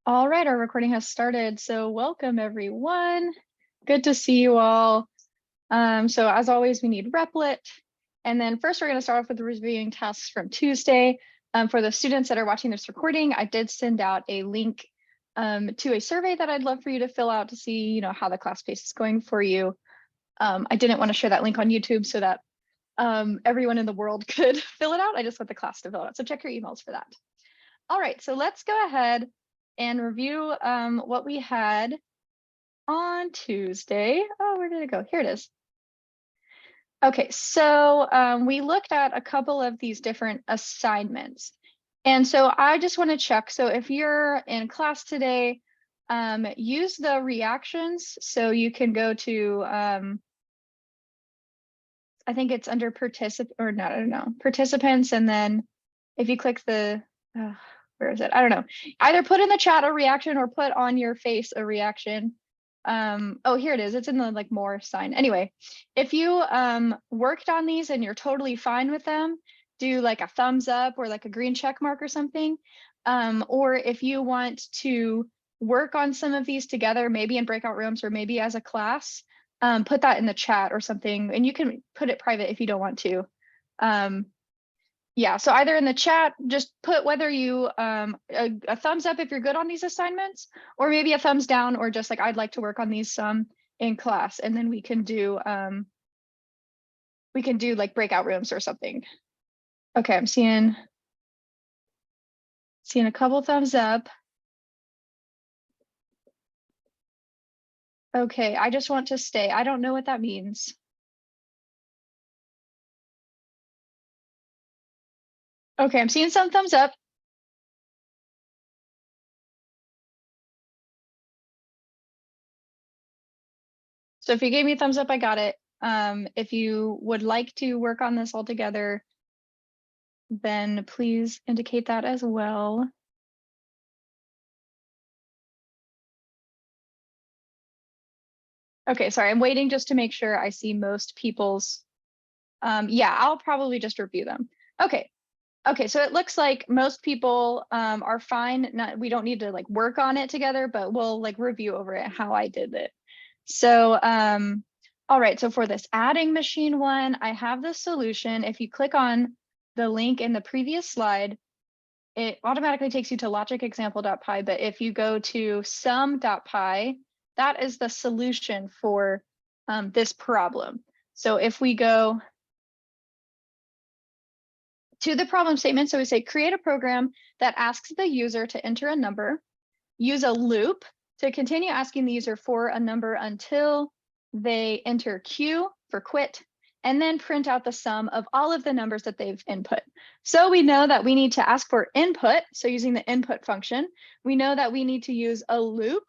All right, our recording has started. So welcome everyone. Good to see you all. So as always, we need Replit. And then first we're going to start off with reviewing tasks from Tuesday. For the students that are watching this recording, I did send out a link to a survey that I'd love for you to fill out to see, how the class pace is going for you. I didn't want to share that link on YouTube so that everyone in the world could fill it out. I just want the class to fill it out. So check your emails for that. All right, so let's go ahead and review what we had on Tuesday. Oh, where did it go? Here it is. Okay, so we looked at a couple of these different assignments. And so I just want to check. So if you're in class today, use the reactions. So you can go to, I think it's under participants, and then if you click the, where is it? I don't know. Either put in the chat a reaction or put on your face a reaction. Oh, here it is. It's in the more sign. Anyway, if you worked on these and you're totally fine with them, do like a thumbs up or like a green check mark or something. Or if you want to work on some of these together, maybe in breakout rooms or maybe as a class, put that in the chat or something, and you can put it private if you don't want to. Yeah, so either in the chat, just put whether you a thumbs up if you're good on these assignments, or maybe a thumbs down, or just like I'd like to work on these some in class, and then we can do like breakout rooms or something. Okay, I'm seeing a couple thumbs up. Okay, I just want to stay. I don't know what that means. Okay, I'm seeing some thumbs up. So if you gave me a thumbs up, I got it. If you would like to work on this all together, then please indicate that as well. Okay, sorry, I'm waiting just to make sure I see most people's. Yeah, I'll probably just review them. Okay, so it looks like most people are fine. We don't need to like work on it together, but we'll like review over it how I did it. So, all right, so for this adding machine one, I have the solution. If you click on the link in the previous slide, it automatically takes you to logicexample.py, but if you go to sum.py, that is the solution for this problem. So if we go to the problem statement, so we say create a program that asks the user to enter a number, use a loop to continue asking the user for a number until they enter Q for quit, and then print out the sum of all of the numbers that they've input. So we know that we need to ask for input. So using the input function, we know that we need to use a loop.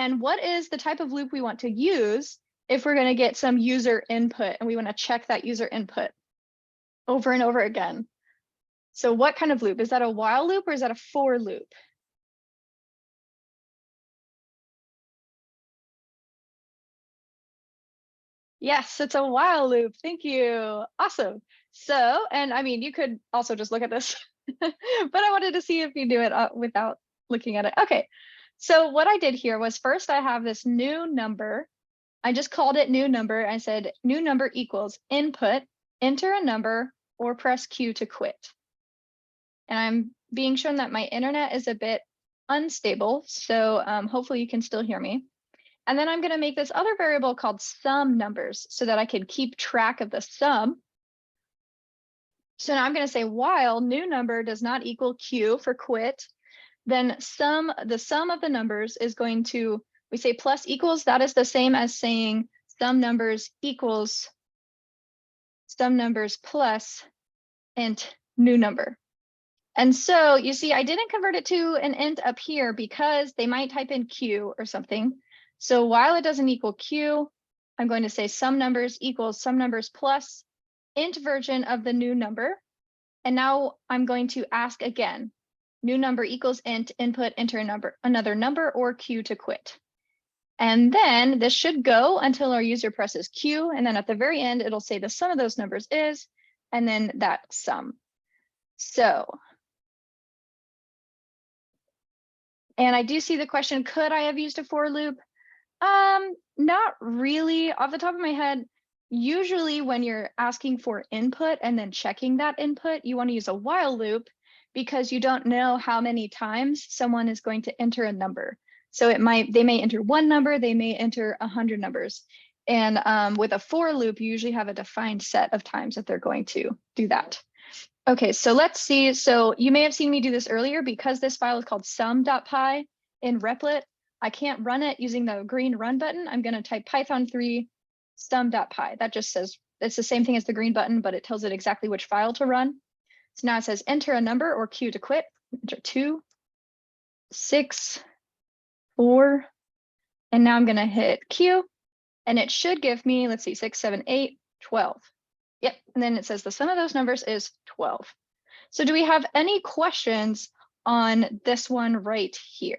And what is the type of loop we want to use if we're going to get some user input and we want to check that user input over and over again? So what kind of loop? Is that a while loop or is that a for loop? Yes, it's a while loop. Thank you. Awesome. So, and I mean, you could also just look at this, but I wanted to see if you do it without looking at it. Okay. So what I did here was first I have this new number. I just called it new number. I said new number equals input, enter a number, or press Q to quit. And I'm being shown that my internet is a bit unstable. So hopefully you can still hear me. And then I'm going to make this other variable called sum numbers so that I can keep track of the sum. So now I'm going to say while new number does not equal Q for quit, then the sum of the numbers is going to, we say plus equals, that is the same as saying sum numbers equals sum numbers plus int new number. And so you see, I didn't convert it to an int up here because they might type in Q or something. So while it doesn't equal Q, I'm going to say sum numbers equals sum numbers plus int version of the new number. And now I'm going to ask again, new number equals int, input, enter a number, another number, or Q to quit. And then this should go until our user presses Q. And then at the very end, it'll say the sum of those numbers is, and then that sum. So And I do see the question, could I have used a for loop? Not really. Off the top of my head, usually when you're asking for input and then checking that input, you want to use a while loop because you don't know how many times someone is going to enter a number. So they may enter one number, they may enter 100 numbers. And with a for loop, you usually have a defined set of times that they're going to do that. Okay, so let's see. So you may have seen me do this earlier because this file is called sum.py in Replit. I can't run it using the green run button. I'm going to type Python3 sum.py. That just says it's the same thing as the green button, but it tells it exactly which file to run. So now it says enter a number or Q to quit. Enter 2, 6, 4, and now I'm going to hit Q, and it should give me, let's see, 6, 7, 8, 12. Yep, and then it says the sum of those numbers is 12. So do we have any questions on this one right here?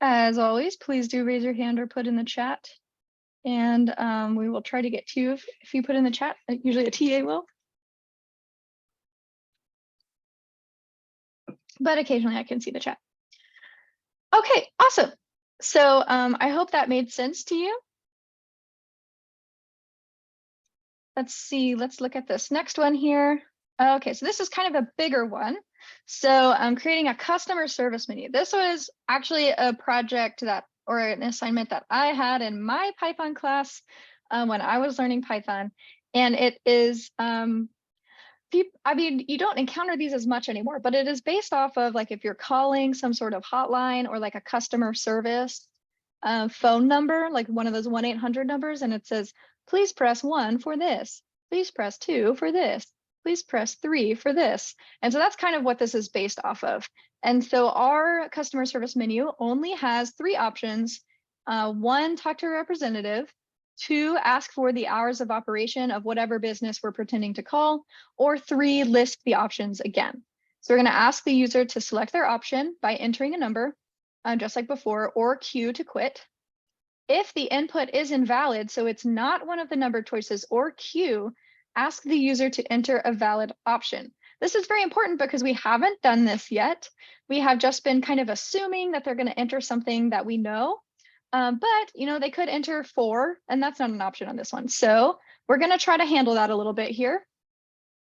As always, please do raise your hand or put in the chat, and we will try to get to you if you put in the chat. Usually a TA will, but occasionally I can see the chat. Okay, awesome. So I hope that made sense to you. Let's see, let's look at this next one here. Okay, so this is kind of a bigger one. So I'm creating a customer service menu. This was actually a project or an assignment that I had in my Python class when I was learning Python. And it is, I mean, you don't encounter these as much anymore, but it is based off of like if you're calling some sort of hotline or like a customer service phone number, like one of those 1-800 numbers, and it says, please press 1 for this, please press 2 for this, please press 3 for this. And so that's kind of what this is based off of. And so our customer service menu only has 3 options. 1, talk to a representative. 2, ask for the hours of operation of whatever business we're pretending to call. Or 3, list the options again. So we're going to ask the user to select their option by entering a number, just like before, or Q to quit. If the input is invalid, so it's not one of the number choices or Q, ask the user to enter a valid option. This is very important because we haven't done this yet. We have just been kind of assuming that they're going to enter something that we know, but you know, they could enter 4, and that's not an option on this one. So we're going to try to handle that a little bit here.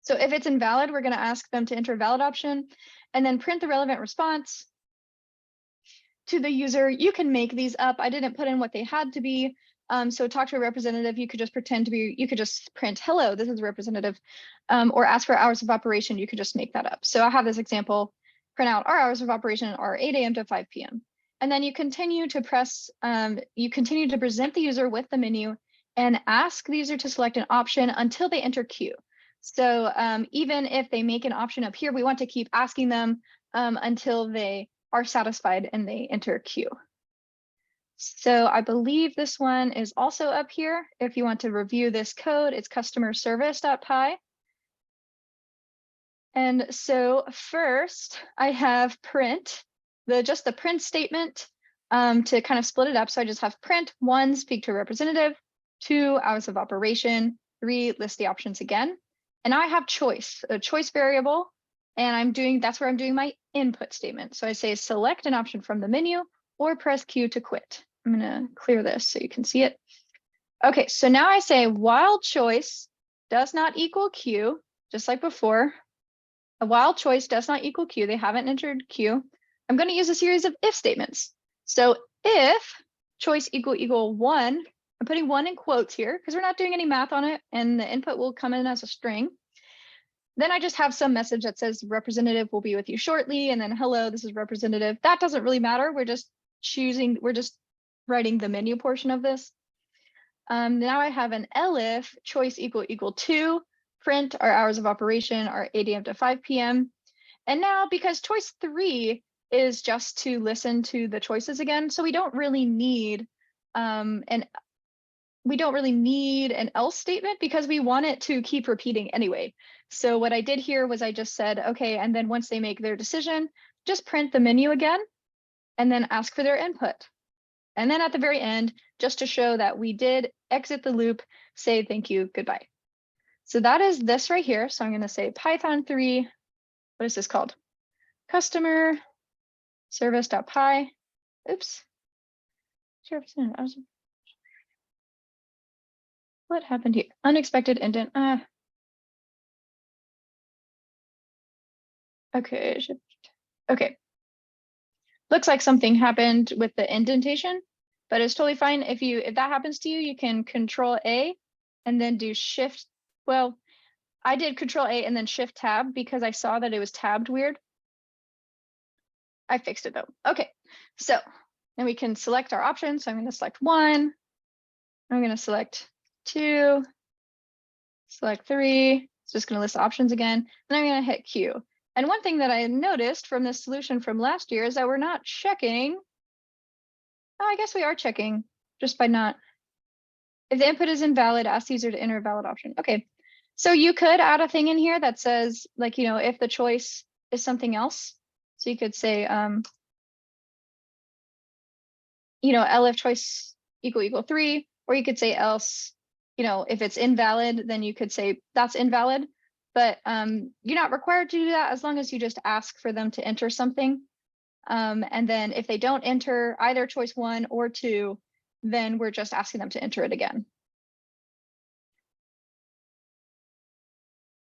So if it's invalid, we're going to ask them to enter a valid option and then print the relevant response to the user. You can make these up. I didn't put in what they had to be. So talk to a representative, you could just pretend to be, you could just print, hello, this is a representative, or ask for hours of operation, you could just make that up. So I have this example, print out our hours of operation are 8 a.m. to 5 p.m. And then you continue to present the user with the menu and ask the user to select an option until they enter Q. So even if they make an option up here, we want to keep asking them until they are satisfied and they enter Q. So I believe this one is also up here. If you want to review this code, it's customerservice.py. And so first I have print, just the print statement to kind of split it up. So I just have print 1, speak to a representative, 2, hours of operation, 3, list the options again. And now I have choice, a choice variable. And that's where I'm doing my input statement. So I say select an option from the menu or press Q to quit. I'm gonna clear this so you can see it. Okay, so now I say while choice does not equal Q, just like before, while choice does not equal Q, they haven't entered Q, I'm gonna use a series of if statements. So if choice equal 1, I'm putting 1 in quotes here because we're not doing any math on it and the input will come in as a string. Then I just have some message that says representative will be with you shortly. And then, hello, this is representative. That doesn't really matter. We're just writing the menu portion of this. Now I have an elif choice equal 2, print our hours of operation are 8 a.m. to 5 p.m. And now because choice 3 is just to listen to the choices again. So we don't really need an else statement because we want it to keep repeating anyway. So what I did here was I just said, okay, and then once they make their decision, just print the menu again and then ask for their input. And then at the very end, just to show that we did exit the loop, say thank you, goodbye. So that is this right here. So I'm going to say Python 3. What is this called? Customer service.py. Oops. What happened here? Unexpected indent. Okay. Okay. Looks like something happened with the indentation, but it's totally fine. If that happens to you, you can Control A and then do Shift. Well, I did Control A and then Shift Tab because I saw that it was tabbed weird. I fixed it though. Okay, so then we can select our options. So I'm going to select 1. I'm going to select 2, select 3. It's just going to list the options again. And I'm going to hit Q. And one thing that I noticed from this solution from last year is that we're not checking. Oh, I guess we are checking just by not. If the input is invalid, ask the user to enter a valid option. Okay, so you could add a thing in here that says, like, if the choice is something else. So you could say, elif choice equal 3, or you could say else, if it's invalid, then you could say that's invalid. But you're not required to do that as long as you just ask for them to enter something. And then if they don't enter either choice 1 or 2, then we're just asking them to enter it again.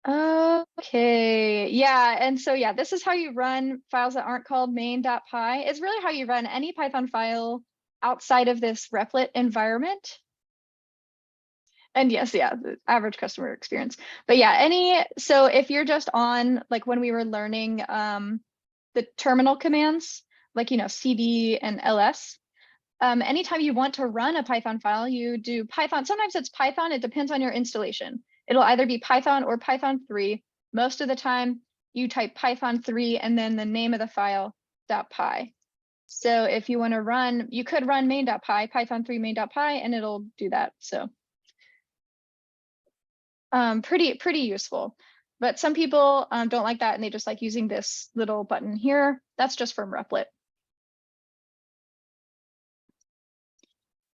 Okay, yeah, and so yeah, this is how you run files that aren't called main.py. It's really how you run any Python file outside of this replit environment. And yes, yeah, the average customer experience. But yeah, so if you're just on, like when we were learning the terminal commands, like, cd and ls, anytime you want to run a Python file, you do Python. Sometimes it's Python, it depends on your installation. It'll either be Python or Python 3. Most of the time you type Python 3 and then the name of the file .py. So if you want to run, you could run main.py, Python 3 main.py, and it'll do that. So pretty useful. But some people don't like that and they just like using this little button here. That's just from Replit.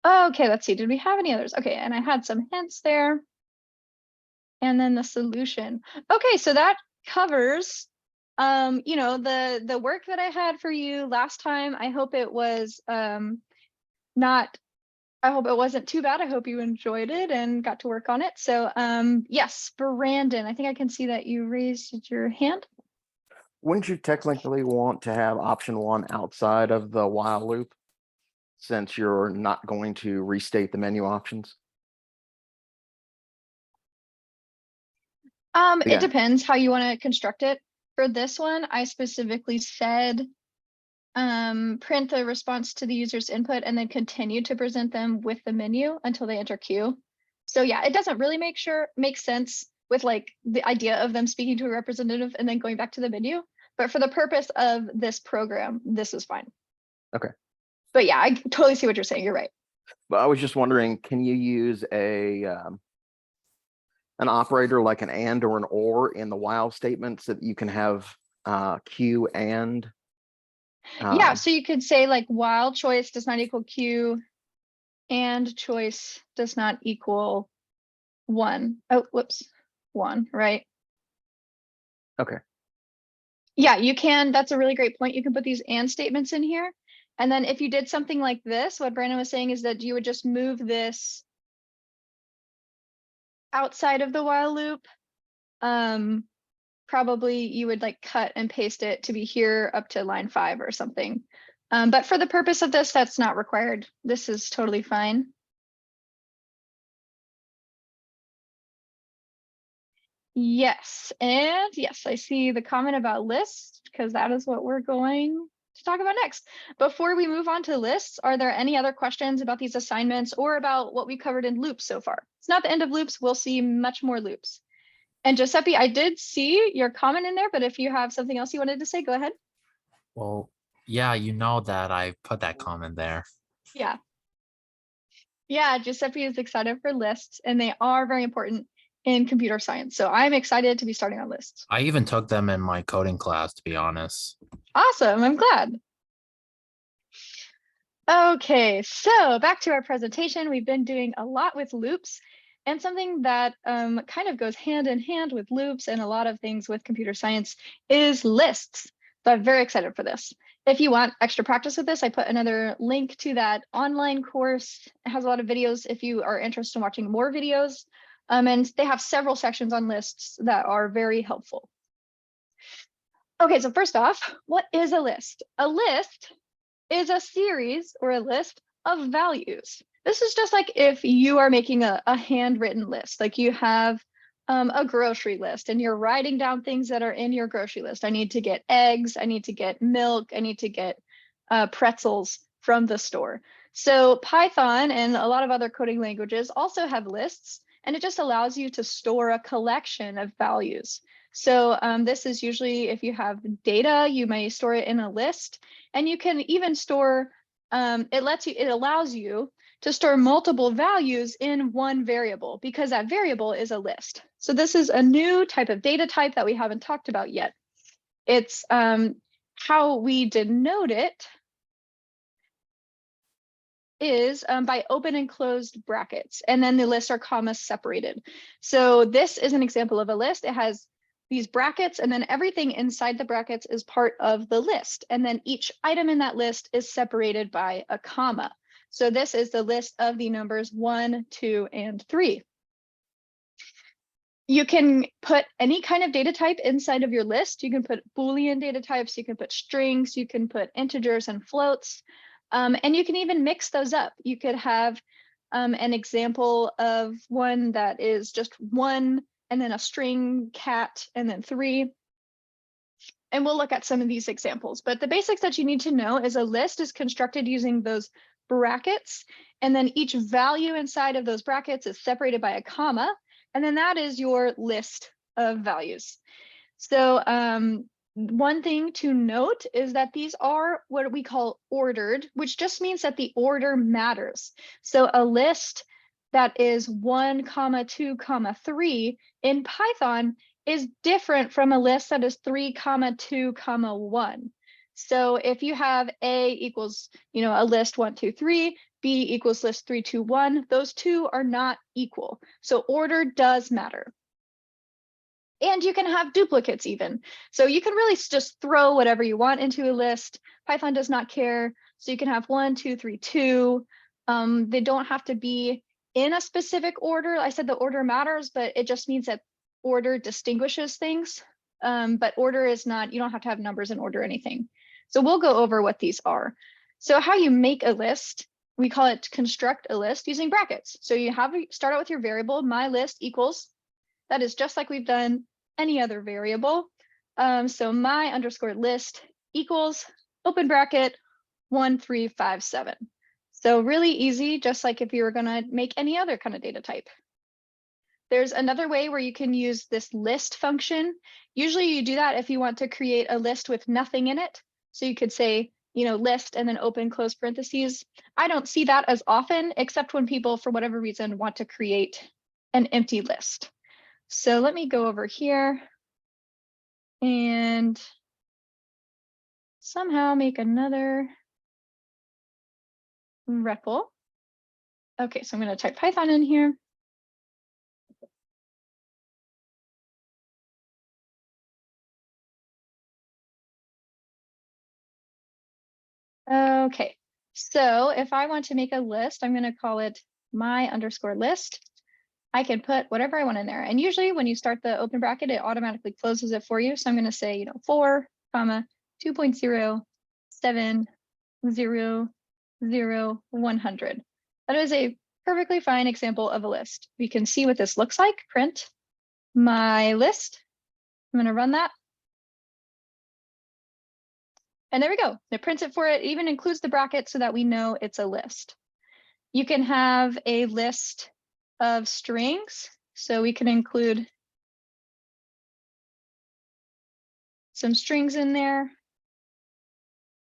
Okay, let's see. Did we have any others? Okay, and I had some hints there. And then the solution. Okay, so that covers the work that I had for you last time. I hope it was I hope it wasn't too bad. I hope you enjoyed it and got to work on it. So yes, Brandon, I think I can see that you raised your hand. Wouldn't you technically want to have option 1 outside of the while loop, since you're not going to restate the menu options? It depends how you want to construct it. For this one, I specifically said print the response to the user's input and then continue to present them with the menu until they enter queue. So yeah, it doesn't really make sense with like the idea of them speaking to a representative and then going back to the menu. But for the purpose of this program, this is fine. Okay. But yeah, I totally see what you're saying. You're right. But I was just wondering, can you use an operator like an and or an or in the while statements that you can have Q and? Yeah, so you could say like while choice does not equal Q and choice does not equal 1. Oh, whoops, 1, right? Okay. Yeah, you can. That's a really great point. You can put these and statements in here. And then if you did something like this, what Brandon was saying is that you would just move this outside of the while loop. Probably you would like cut and paste it to be here up to line 5 or something. But for the purpose of this, that's not required. This is totally fine. Yes, and yes, I see the comment about lists because that is what we're going to talk about next. Before we move on to lists, are there any other questions about these assignments or about what we covered in loops so far? It's not the end of loops. We'll see much more loops. And Giuseppe, I did see your comment in there, but if you have something else you wanted to say, go ahead. Well, yeah, you know that I put that comment there. Yeah. Yeah, Giuseppe is excited for lists and they are very important in computer science. So I'm excited to be starting on lists. I even took them in my coding class, to be honest. Awesome, I'm glad. Okay, so back to our presentation. We've been doing a lot with loops. And something that kind of goes hand in hand with loops and a lot of things with computer science is lists. So I'm very excited for this. If you want extra practice with this, I put another link to that online course. It has a lot of videos if you are interested in watching more videos. And they have several sections on lists that are very helpful. Okay, so first off, what is a list? A list is a series or a list of values. This is just like if you are making a handwritten list, like you have a grocery list and you're writing down things that are in your grocery list. I need to get eggs, I need to get milk, I need to get pretzels from the store. So Python and a lot of other coding languages also have lists, and it just allows you to store a collection of values. So this is usually if you have data, you may store it in a list, and you can even store, it allows you to store multiple values in one variable because that variable is a list. So this is a new type of data type that we haven't talked about yet. It's how we denote it is by open and closed brackets, and then the lists are comma separated. So this is an example of a list. It has these brackets, and then everything inside the brackets is part of the list. And then each item in that list is separated by a comma. So this is the list of the numbers 1, 2, and 3. You can put any kind of data type inside of your list. You can put Boolean data types, you can put strings, you can put integers and floats, and you can even mix those up. You could have an example of one that is just 1 and then a string cat and then 3. And we'll look at some of these examples, but the basics that you need to know is a list is constructed using those brackets, and then each value inside of those brackets is separated by a comma, and then that is your list of values. So one thing to note is that these are what we call ordered, which just means that the order matters. So a list that is 1, 2, 3 in Python is different from a list that is 3, 2, 1. So if you have A equals, a list 1, 2, 3, B equals list 3, 2, 1, those two are not equal. So order does matter. And you can have duplicates even. So you can really just throw whatever you want into a list. Python does not care. So you can have 1, 2, 3, 2. They don't have to be in a specific order. I said the order matters, but it just means that order distinguishes things. But order is not, you don't have to have numbers in order or anything. So we'll go over what these are. So how you make a list, we call it construct a list using brackets. So you start out with your variable, my list equals, that is just like we've done any other variable. So my underscore list equals open bracket 1, 3, 5, 7. So really easy, just like if you were gonna make any other kind of data type. There's another way where you can use this list function. Usually you do that if you want to create a list with nothing in it. So you could say, list and then open close parentheses. I don't see that as often, except when people, for whatever reason, want to create an empty list. So let me go over here and somehow make another REPL. Okay, so I'm going to type Python in here. Okay, so if I want to make a list, I'm going to call it my underscore list. I can put whatever I want in there. And usually when you start the open bracket, it automatically closes it for you. So I'm going to say, 4, 2.0, 7, 0, 0, 100. That is a perfectly fine example of a list. We can see what this looks like. Print my list. I'm going to run that. And there we go. It prints it for it. It even includes the bracket so that we know it's a list. You can have a list of strings. So we can include some strings in there,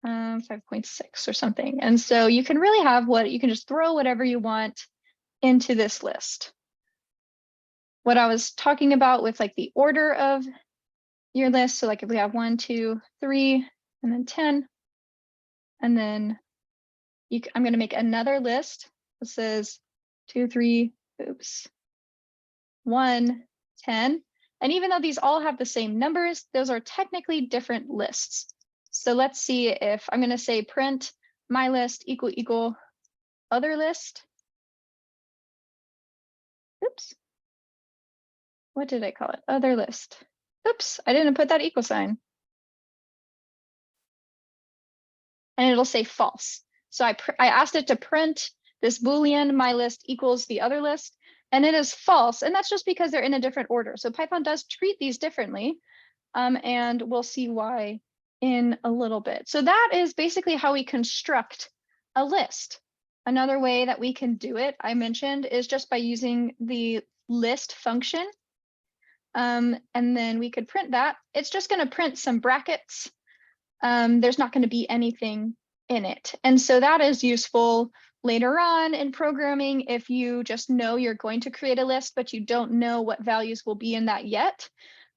5.6 or something. And so you can really have you can just throw whatever you want into this list. What I was talking about with like the order of your list. So like if we have 1, 2, 3, and then 10, and then I'm going to make another list that says 2, 3, oops. 1, 10. And even though these all have the same numbers, those are technically different lists. So let's see if I'm going to say print my list equal other list. Oops. What did I call it? Other list. Oops, I didn't put that equal sign. And it'll say false. So I asked it to print this Boolean my list equals the other list, and it is false. And that's just because they're in a different order. So Python does treat these differently, and we'll see why in a little bit. So that is basically how we construct a list. Another way that we can do it, I mentioned, is just by using the list function. And then we could print that. It's just going to print some brackets. There's not going to be anything in it. And so that is useful later on in programming if you just know you're going to create a list, but you don't know what values will be in that yet.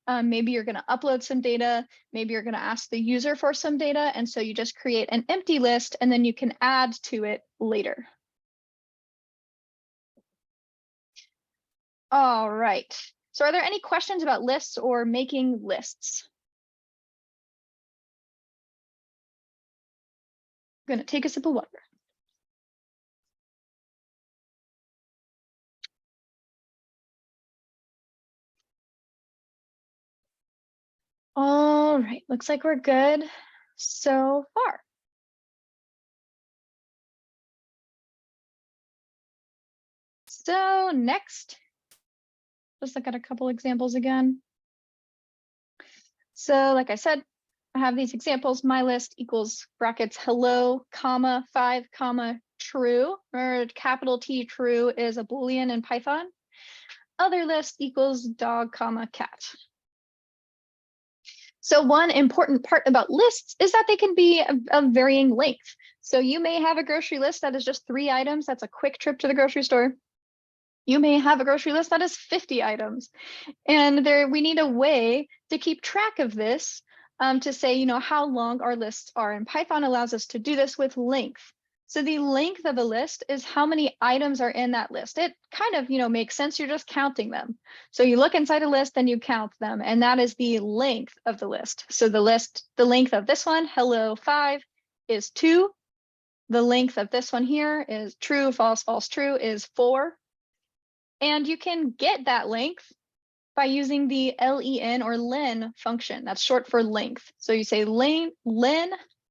Maybe you're going to upload some data. Maybe you're going to ask the user for some data. And so you just create an empty list and then you can add to it later. All right. So are there any questions about lists or making lists? I'm going to take a sip of water. All right, looks like we're good so far. So next, let's look at a couple examples again. So like I said, I have these examples. My list equals brackets hello, comma, 5, comma, true, or capital T true is a Boolean in Python. Other list equals dog, comma, cat. So one important part about lists is that they can be of varying length. So you may have a grocery list that is just 3 items. That's a quick trip to the grocery store. You may have a grocery list that is 50 items. And we need a way to keep track of this, to say, you know, how long our lists are. And Python allows us to do this with length. So the length of a list is how many items are in that list. It kind of, you know, makes sense. You're just counting them. So you look inside a list, then you count them. And that is the length of the list. So the length of this one, hello 5, is 2. The length of this one here is true, false, false, true is 4. And you can get that length by using the len or len function. That's short for length. So you say len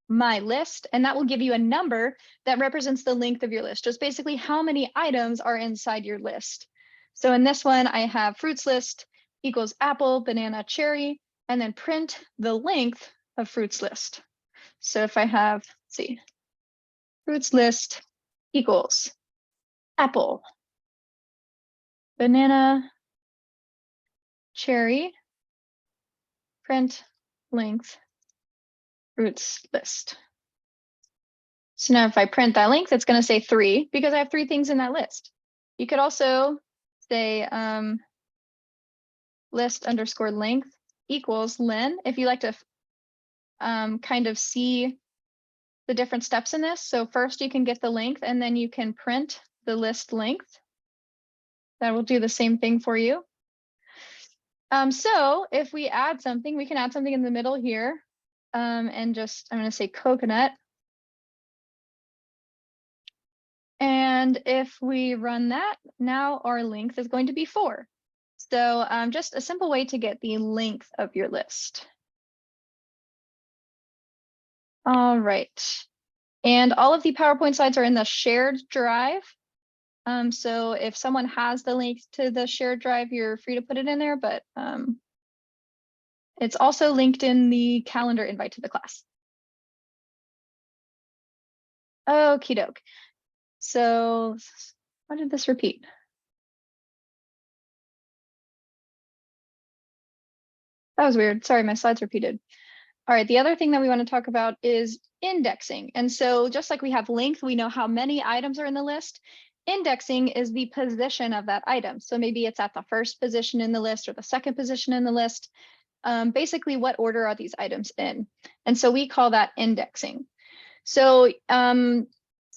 my list, and that will give you a number that represents the length of your list, just basically how many items are inside your list. So in this one, I have fruits list equals apple, banana, cherry, and then print the length of fruits list. So if I have, let's see, fruits list equals apple, banana, cherry, print length, fruits list. So now if I print that length, it's going to say 3 because I have 3 things in that list. You could also say list underscore length equals len if you like to kind of see the different steps in this. So first you can get the length and then you can print the list length. That will do the same thing for you. So if we add something, we can add something in the middle here, and just, I'm going to say coconut. And if we run that, now our length is going to be 4. So just a simple way to get the length of your list. All right. And all of the PowerPoint slides are in the shared drive. So if someone has the link to the shared drive, you're free to put it in there, but it's also linked in the calendar invite to the class. Okie doke. So why did this repeat? That was weird. Sorry, my slides repeated. All right, the other thing that we want to talk about is indexing. And so just like we have length, we know how many items are in the list. Indexing is the position of that item. So maybe it's at the first position in the list or the second position in the list. Basically, what order are these items in? And so we call that indexing. So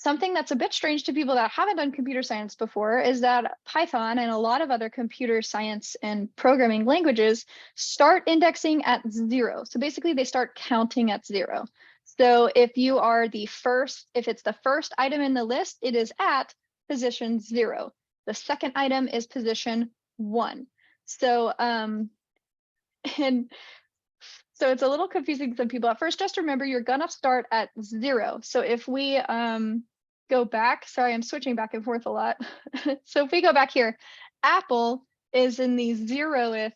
something that's a bit strange to people that haven't done computer science before is that Python and a lot of other computer science and programming languages start indexing at 0. So basically they start counting at 0. So if you are the first, if it's the first item in the list, it is at position 0. The second item is position 1. So and so it's a little confusing to some people at first. Just remember, you're gonna start at 0. So if we go back, sorry, I'm switching back and forth a lot. So if we go back here, apple is in the 0th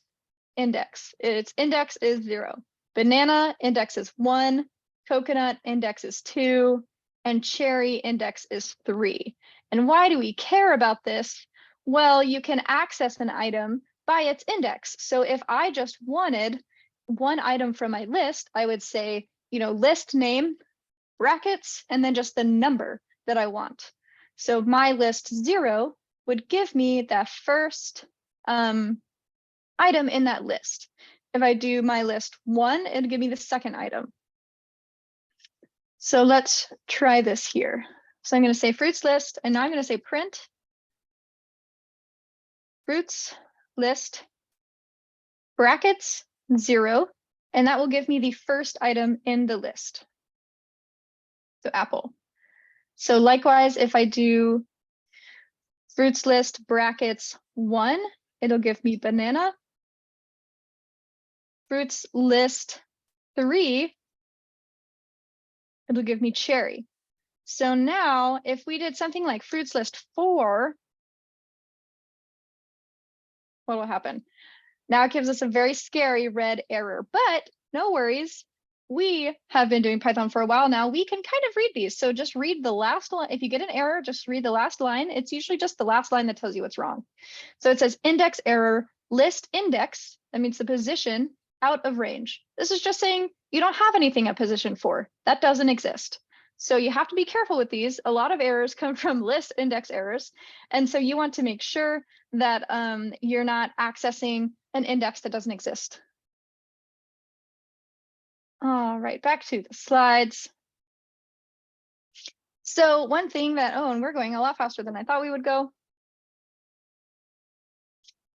index. Its index is 0. Banana index is 1. Coconut index is 2. And cherry index is 3. And why do we care about this? Well, you can access an item by its index. So if I just wanted one item from my list, I would say, list name, brackets, and then just the number that I want. So my list 0 would give me that first item in that list. If I do my list 1, it'll give me the second item. So let's try this here. So I'm going to say fruits list, and now I'm going to say print fruits list brackets 0, and that will give me the first item in the list. So apple. So likewise, if I do fruits list brackets 1, it'll give me banana. Fruits list 3, it'll give me cherry. So now if we did something like fruits list 4, what will happen? Now it gives us a very scary red error, but no worries. We have been doing Python for a while now. We can kind of read these. So just read the last line. If you get an error, just read the last line. It's usually just the last line that tells you what's wrong. So it says index error, list index. That means the position out of range. This is just saying you don't have anything at position 4. That doesn't exist. So you have to be careful with these. A lot of errors come from list index errors. And so you want to make sure that you're not accessing an index that doesn't exist. All right, back to the slides. So one thing that, and we're going a lot faster than I thought we would go.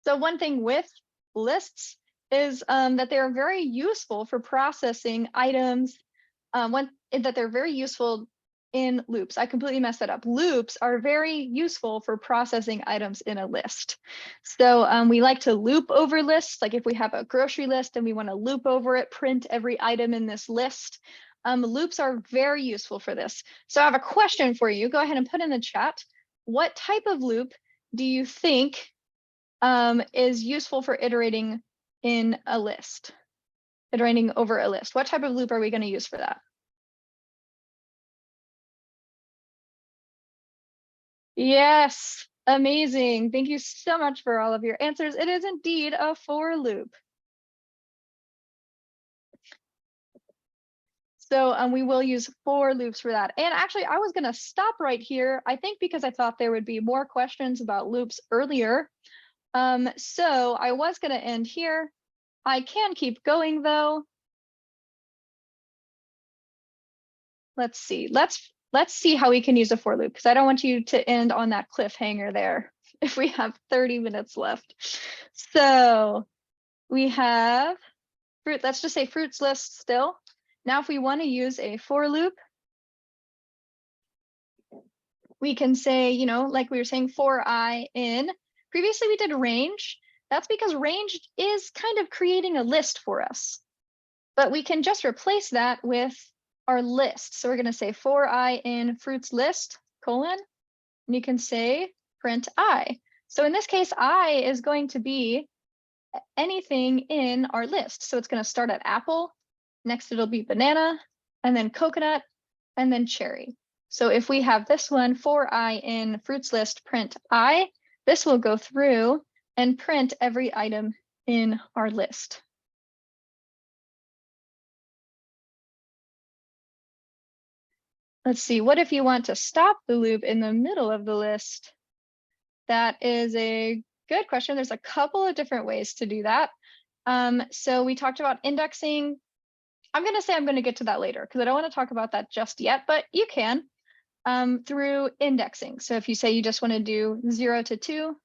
So one thing with lists is that they're very useful for processing items, that they're very useful in loops. I completely messed that up. Loops are very useful for processing items in a list. So we like to loop over lists. Like if we have a grocery list and we want to loop over it, print every item in this list. Loops are very useful for this. So I have a question for you. Go ahead and put in the chat. What type of loop do you think is useful for iterating in a list? Iterating over a list. What type of loop are we going to use for that? Yes, amazing. Thank you so much for all of your answers. It is indeed a for loop. So we will use for loops for that. And actually, I was going to stop right here, I think because I thought there would be more questions about loops earlier. So I was going to end here. I can keep going though. Let's see. Let's see how we can use a for loop, because I don't want you to end on that cliffhanger there if we have 30 minutes left. So we have fruit. Let's just say fruits list still. Now, if we want to use a for loop, we can say, like we were saying, for I in. Previously, we did range. That's because range is kind of creating a list for us. But we can just replace that with our list. So we're going to say for I in fruits list, colon, and you can say print I. So in this case, I is going to be anything in our list. So it's going to start at apple. Next, it'll be banana, and then coconut, and then cherry. So if we have this one, for I in fruits list, print I, this will go through and print every item in our list. Let's see, what if you want to stop the loop in the middle of the list? That is a good question. There's a couple of different ways to do that. So we talked about indexing. I'm going to say I'm going to get to that later because I don't want to talk about that just yet, but you can. through indexing. So if you say you just want to do 0 to 2,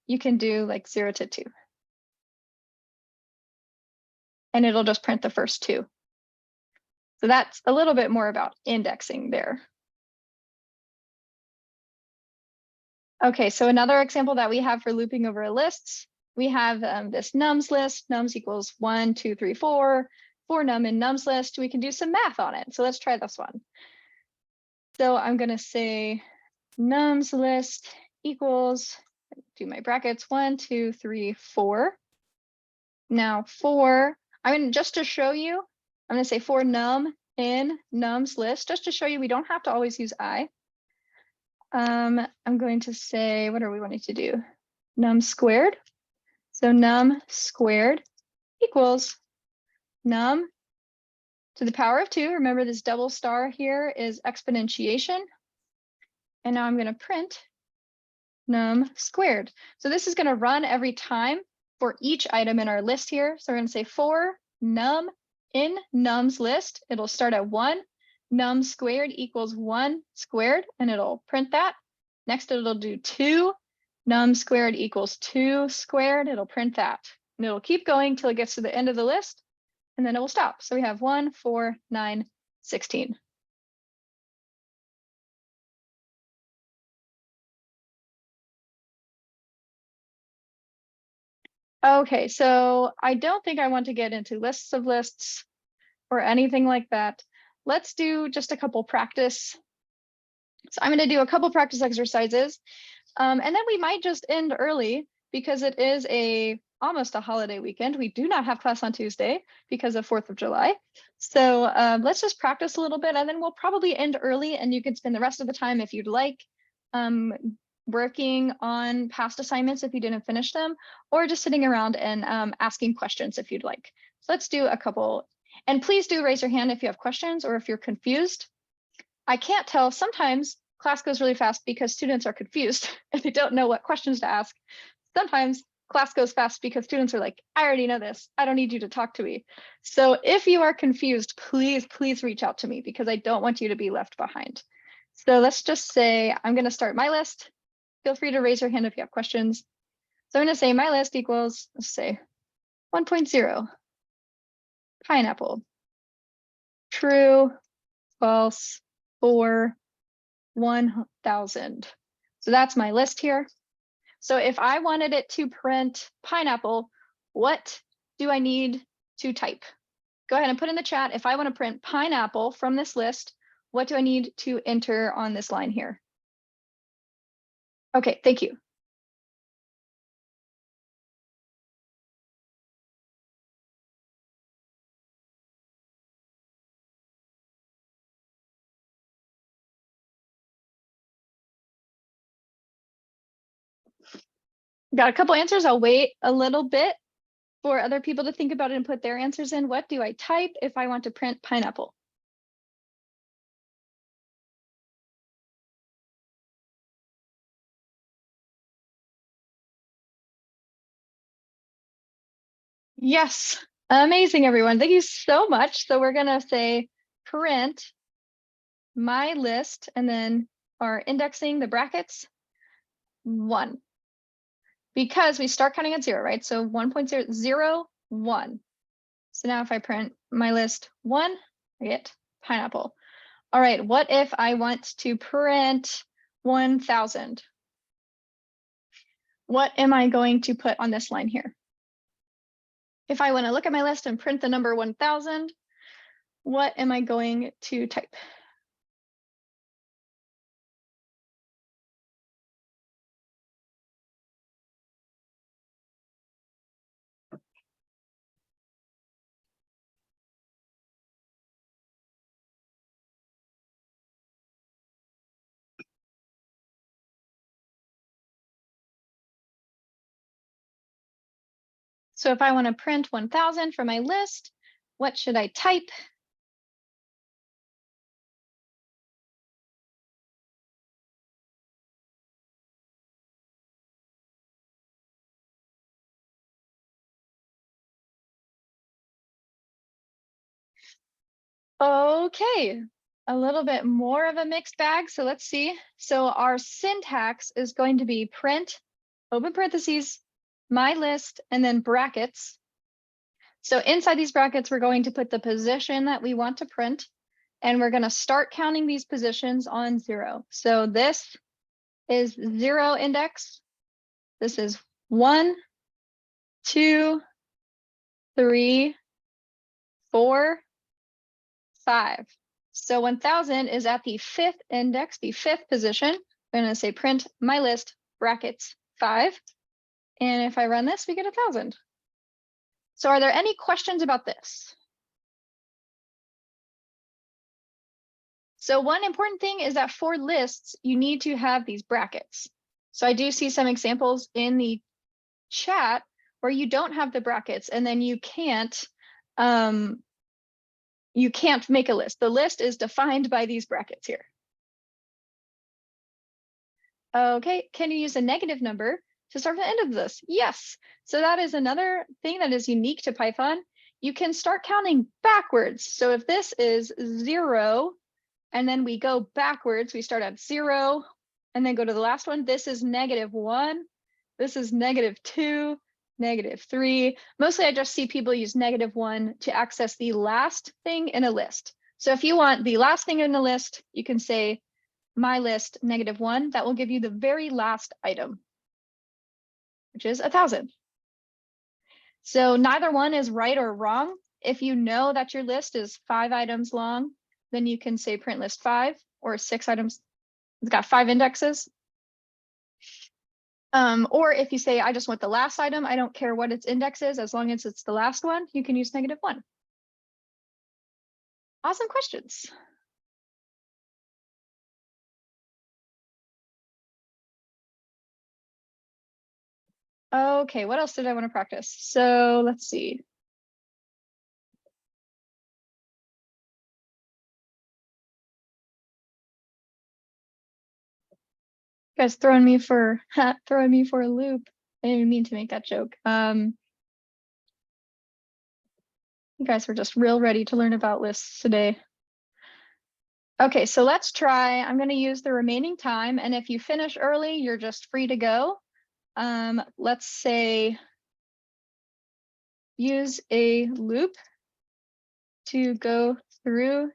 you can do like 0 to 2. And it'll just print the first 2. So that's a little bit more about indexing there. Okay, so another example that we have for looping over lists, we have this nums list, nums equals 1, 2, 3, 4, 4 num in nums list. We can do some math on it. So let's try this one. So I'm going to say nums list equals, do my brackets, 1, 2, 3, 4. Now 4, I mean, just to show you, I'm going to say 4 num in nums list, just to show you we don't have to always use I. I'm going to say, what are we wanting to do? Num squared. So num squared equals num to the power of 2. Remember this double star here is exponentiation. And now I'm going to print num squared. So this is going to run every time for each item in our list here. So we're going to say 4 num in nums list. It'll start at 1. Num squared equals 1 squared, and it'll print that. Next, it'll do 2. Num squared equals 2 squared. It'll print that. And it'll keep going till it gets to the end of the list, and then it will stop. So we have 1, 4, 9, 16. Okay, so I don't think I want to get into lists of lists or anything like that. Let's do just a couple practice. So I'm going to do a couple practice exercises, and then we might just end early because it is almost a holiday weekend. We do not have class on Tuesday because of 4th of July. So let's just practice a little bit, and then we'll probably end early, and you can spend the rest of the time if you'd like working on past assignments if you didn't finish them, or just sitting around and asking questions if you'd like. So let's do a couple. And please do raise your hand if you have questions or if you're confused. I can't tell, sometimes class goes really fast because students are confused and they don't know what questions to ask. Sometimes class goes fast because students are like, I already know this. I don't need you to talk to me. So if you are confused, please reach out to me because I don't want you to be left behind. So let's just say I'm going to start my list. Feel free to raise your hand if you have questions. So I'm going to say my list equals, let's say 1.0, pineapple, true, false, 4, 1,000. So that's my list here. So if I wanted it to print pineapple, what do I need to type? Go ahead and put in the chat. If I want to print pineapple from this list, what do I need to enter on this line here? Okay, thank you. Got a couple answers. I'll wait a little bit for other people to think about it and put their answers in. What do I type if I want to print pineapple? Yes, amazing, everyone. Thank you so much. So we're gonna say print my list and then our indexing, the brackets, 1. Because we start counting at 0, right? So 1.0, 0, 1. So now if I print my list 1, I get pineapple. All right, what if I want to print 1,000? What am I going to put on this line here? If I want to look at my list and print the number 1,000, what am I going to type? So if I want to print 1,000 from my list, what should I type? Okay, a little bit more of a mixed bag. So let's see. So our syntax is going to be print, open parentheses, my list, and then brackets. So inside these brackets, we're going to put the position that we want to print, and we're going to start counting these positions on 0. So this is 0 index. This is 1, 2, 3, 4, 5. So 1000 is at the 5th index, the 5th position. I'm going to say print my list brackets 5. And if I run this, we get 1000. So are there any questions about this? So one important thing is that for lists, you need to have these brackets. So I do see some examples in the chat where you don't have the brackets, and then you can't make a list. The list is defined by these brackets here. Okay, can you use a negative number to start the end of this? Yes. So that is another thing that is unique to Python. You can start counting backwards. So if this is 0, and then we go backwards, we start at 0, and then go to the last one. This is -1. This is -2, -3. Mostly I just see people use -1 to access the last thing in a list. So if you want the last thing in the list, you can say my list -1. That will give you the very last item, which is 1000. So neither one is right or wrong. If you know that your list is 5 items long, then you can say print list 5, or 6 items. It's got 5 indexes. Or if you say, I just want the last item, I don't care what its index is, as long as it's the last one, you can use -1. Awesome questions. Okay, what else did I want to practice? So let's see. You guys throwing me for a loop. I didn't even mean to make that joke. You guys were just real ready to learn about lists today. Okay, so let's try. I'm going to use the remaining time, and if you finish early, you're just free to go. Let's say use a loop to go through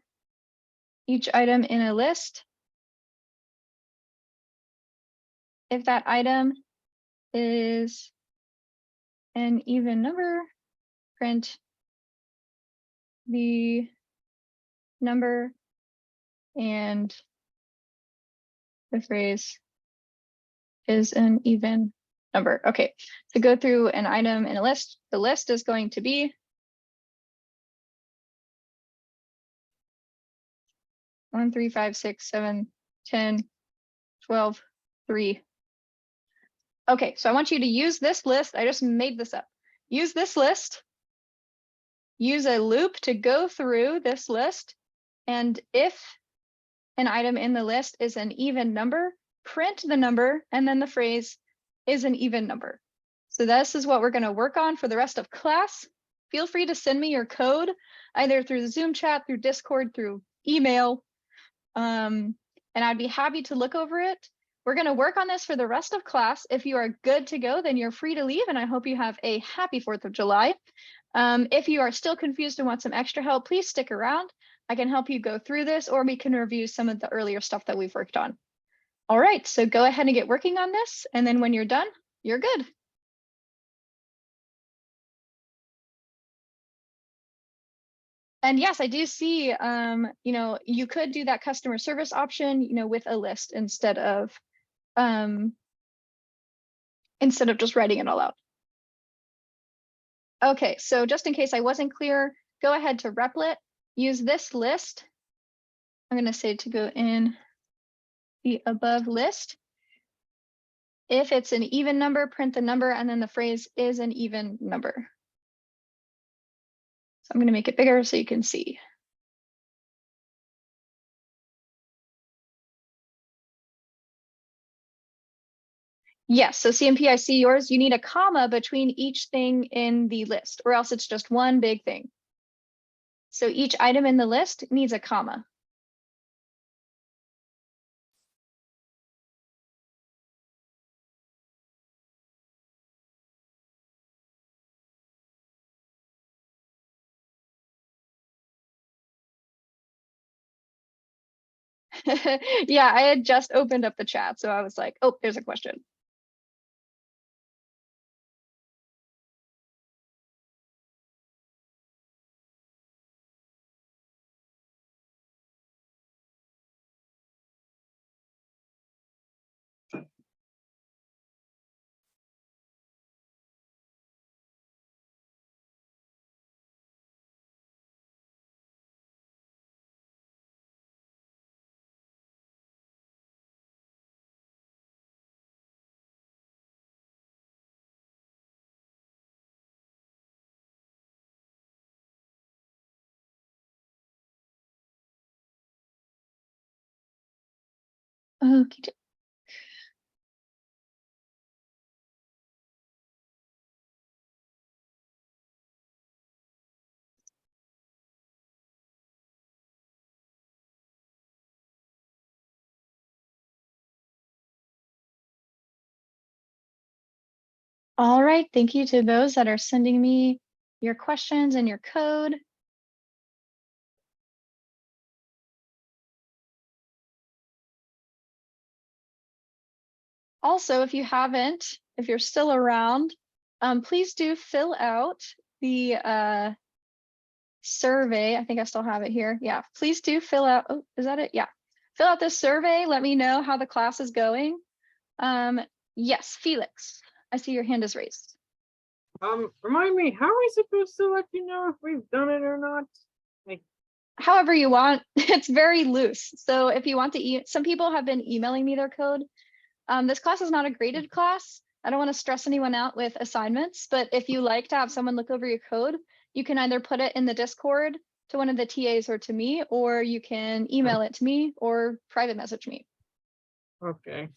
each item in a list. If that item is an even number, print the number and the phrase is an even number. Okay, to go through an item in a list, the list is going to be 1, 3, 5, 6, 7, 10, 12, 3. Okay, so I want you to use this list. I just made this up. Use this list. Use a loop to go through this list. And if an item in the list is an even number, print the number and then the phrase is an even number. So this is what we're going to work on for the rest of class. Feel free to send me your code either through the Zoom chat, through Discord, through email. And I'd be happy to look over it. We're going to work on this for the rest of class. If you are good to go, then you're free to leave, and I hope you have a happy 4th of July. If you are still confused and want some extra help, please stick around. I can help you go through this, or we can review some of the earlier stuff that we've worked on. All right, so go ahead and get working on this, and then when you're done, you're good. And yes, I do see, you could do that customer service option, with a list instead of just writing it all out. Okay, so just in case I wasn't clear, go ahead to Replit, use this list. I'm going to say to go in the above list. If it's an even number, print the number, and then the phrase is an even number. So I'm going to make it bigger so you can see. Yes, so CMP, I see yours. You need a comma between each thing in the list, or else it's just one big thing. So each item in the list needs a comma. Yeah, I had just opened up the chat, so I was like, oh, there's a question. Okay. All right, thank you to those that are sending me your questions and your code. Also, if you haven't, if you're still around, please do fill out the survey. I think I still have it here. Yeah, please do fill out. Oh, is that it? Yeah. Fill out this survey. Let me know how the class is going. Yes, Felix, I see your hand is raised. Remind me, how are we supposed to let you know if we've done it or not? Like, However you want. It's very loose. So if you want to, some people have been emailing me their code. This class is not a graded class. I don't want to stress anyone out with assignments, but if you like to have someone look over your code, you can either put it in the Discord to one of the TAs or to me, or you can email it to me or private message me. okay.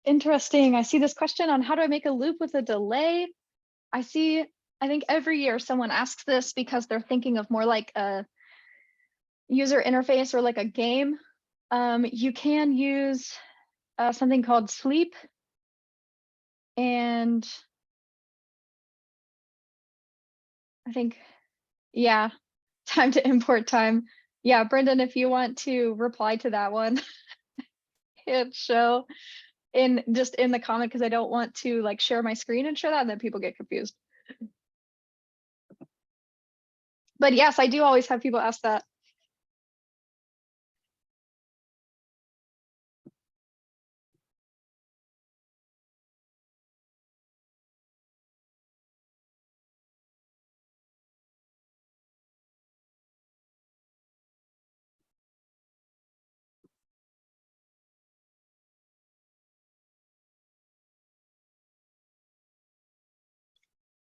Interesting. I see this question on how do I make a loop with a delay? I think every year someone asks this because they're thinking of more like a user interface or like a game. You can use something called sleep, and I think, yeah, time to import time. Yeah, Brendan, if you want to reply to that one, hit show in just in the comment, because I don't want to like share my screen and show that and then people get confused. But yes, I do always have people ask that.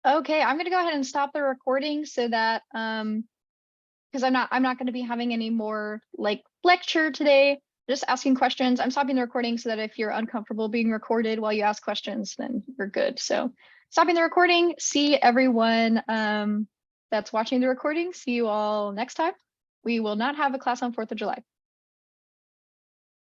Okay, I'm gonna go ahead and stop the recording so that because I'm not going to be having any more like lecture today, just asking questions. I'm stopping the recording so that if you're uncomfortable being recorded while you ask questions, then you're good. So stopping the recording. See everyone that's watching the recording. See you all next time. We will not have a class on 4th of July.